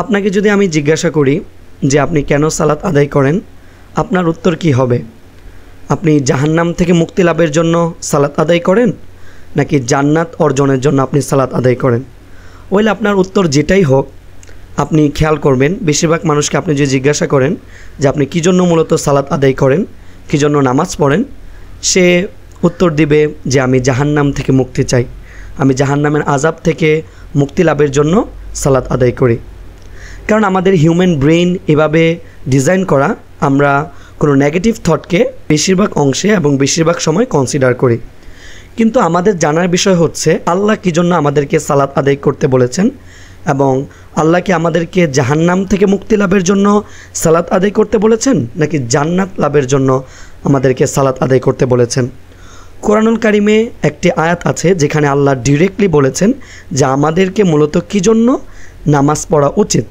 আপনাকে যদি আমি জিজ্ঞাসা করি যে আপনি কেন সালাত আদায় করেন, আপনার উত্তর কি হবে? আপনি জাহান্নাম থেকে মুক্তি লাভের জন্য সালাত আদায় করেন, নাকি জান্নাত অর্জনের জন্য আপনি সালাত আদায় করেন? ওইলে আপনার উত্তর যেটাই হোক, আপনি খেয়াল করবেন বেশিরভাগ মানুষকে আপনি যদি জিজ্ঞাসা করেন যে আপনি কী জন্য মূলত সালাত আদায় করেন, কী জন্য নামাজ পড়েন, সে উত্তর দিবে যে আমি জাহান্নাম থেকে মুক্তি চাই, আমি জাহান্নামের আযাব থেকে মুক্তি লাভের জন্য সালাত আদায় করি। কারণ আমাদের হিউম্যান ব্রেইন এভাবে ডিজাইন করা, আমরা কোনো নেগেটিভ থটকে বেশিরভাগ অংশে এবং বেশিরভাগ সময় কনসিডার করি। কিন্তু আমাদের জানার বিষয় হচ্ছে আল্লাহ কী জন্য আমাদেরকে সালাত আদায় করতে বলেছেন, এবং আল্লাহ কি আমাদেরকে জাহান্নাম থেকে মুক্তি লাভের জন্য সালাত আদায় করতে বলেছেন, নাকি জান্নাত লাভের জন্য আমাদেরকে সালাত আদায় করতে বলেছেন? কোরআনুল কারিমে একটি আয়াত আছে যেখানে আল্লাহ ডিরেক্টলি বলেছেন যে আমাদেরকে মূলত কী জন্য নামাজ পড়া উচিত।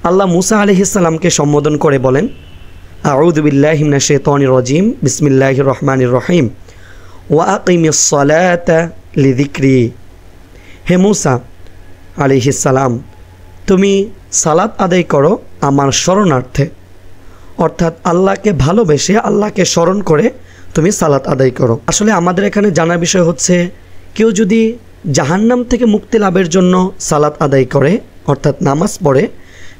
আল্লাহ মুসা আলাইহিস সালামকে সম্বোধন করে বলেন, আউযু বিল্লাহি মিনাশ শাইতানির রাজিম, বিসমিল্লাহির রহমানির রহিম, ওয়া আকিমিস সালাতা লিযিকরি। হে মুসা আলাইহিস সালাম, তুমি সালাত আদায় করো আমার স্মরণার্থে, অর্থাৎ আল্লাহকে ভালোবেসে আল্লাহকে স্মরণ করে তুমি সালাত আদায় করো। আসলে আমাদের এখানে জানার বিষয় হচ্ছে কেউ যদি জাহান্নাম থেকে মুক্তি লাভের জন্য সালাত আদায় করে অর্থাৎ নামাজ পড়ে,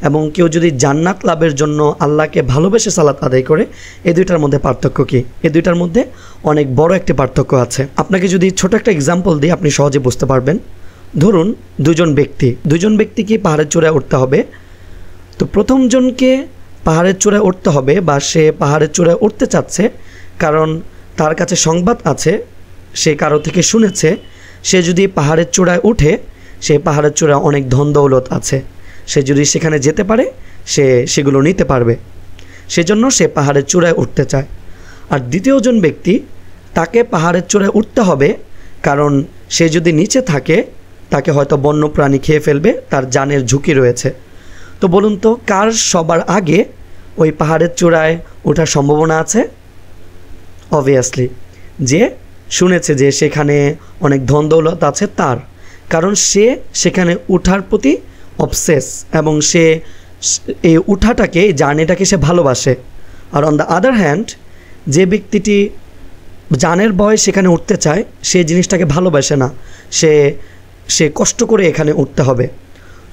এবং কেউ যদি জান্নাত লাভের জন্য আল্লাহকে ভালোবেসে সালাত আদায় করে, এই দুইটার মধ্যে পার্থক্য কী? এই দুইটার মধ্যে অনেক বড় একটি পার্থক্য আছে। আপনাকে যদি ছোট একটা এক্সাম্পল দিই আপনি সহজে বুঝতে পারবেন। ধরুন দুজন ব্যক্তিকে পাহাড়ের চূড়ায় উঠতে হবে। তো প্রথমজনকে পাহাড়ের চূড়ায় উঠতে হবে বা সে পাহাড়ের চূড়ায় উঠতে চাচ্ছে, কারণ তার কাছে সংবাদ আছে, সে কারো থেকে শুনেছে সে যদি পাহাড়ের চূড়ায় উঠে, সেই পাহাড়ের চূড়ায় অনেক ধন দৌলত আছে, সে যদি সেখানে যেতে পারে সে সেগুলো নিতে পারবে, সেজন্য সে পাহাড়ের চূড়ায় উঠতে চায়। আর দ্বিতীয়জন ব্যক্তি, তাকে পাহাড়ের চূড়ায় উঠতে হবে কারণ সে যদি নিচে থাকে তাকে হয়তো বন্য প্রাণী খেয়ে ফেলবে, তার জানের ঝুঁকি রয়েছে। তো বলুন তো কার সবার আগে ওই পাহাড়ের চূড়ায় ওঠার সম্ভাবনা আছে? অবভিয়াসলি যে শুনেছে যে সেখানে অনেক ধন দৌলত আছে তার, কারণ সে সেখানে উঠার প্রতি অবসেস এবং সে এই উঠাটাকে, এই জার্নিটাকে সে ভালোবাসে। আর অন দ্য আদার হ্যান্ড যে ব্যক্তিটি জানের ভয়ে সেখানে উঠতে চায়, সে জিনিসটাকে ভালোবাসে না, সে কষ্ট করে এখানে উঠতে হবে।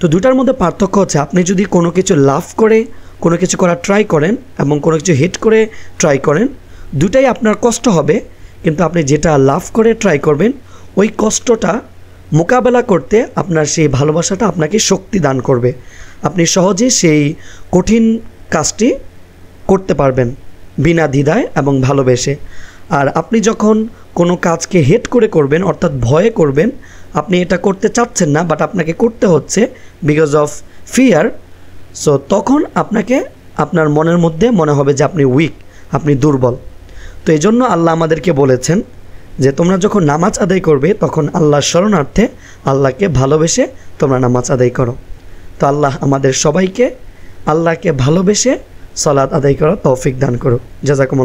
তো দুটার মধ্যে পার্থক্য হচ্ছে আপনি যদি কোনো কিছু লাভ করে কোনো কিছু করার ট্রাই করেন এবং কোনো কিছু হিট করে ট্রাই করেন, দুটাই আপনার কষ্ট হবে, কিন্তু আপনি যেটা লাভ করে ট্রাই করবেন ওই কষ্টটা মোকাবেলা করতে আপনার সেই ভালোবাসাটা আপনাকে শক্তি দান করবে, আপনি সহজে সেই কঠিন কাজটি করতে পারবেন বিনা দ্বিধায় এবং ভালোবেসে। আর আপনি যখন কোনো কাজকে হেট করে করবেন অর্থাৎ ভয়ে করবেন, আপনি এটা করতে চাচ্ছেন না বাট আপনাকে করতে হচ্ছে বিকজ অফ ফিয়ার, সো তখন আপনাকে আপনার মনের মধ্যে মনে হবে যে আপনি উইক, আপনি দুর্বল। তো এই জন্য আল্লাহ আমাদেরকে বলেছেন যে তোমরা যখন নামাজ আদায় করবে তখন আল্লাহর শরণার্থে আল্লাহকে ভালোবেসে তোমরা নামাজ আদায় করো। তো আল্লাহ আমাদের সবাইকে আল্লাহকে ভালোবেসে সালাত আদায় করার তৌফিক দান করো। জাযাকুমুল্লাহ।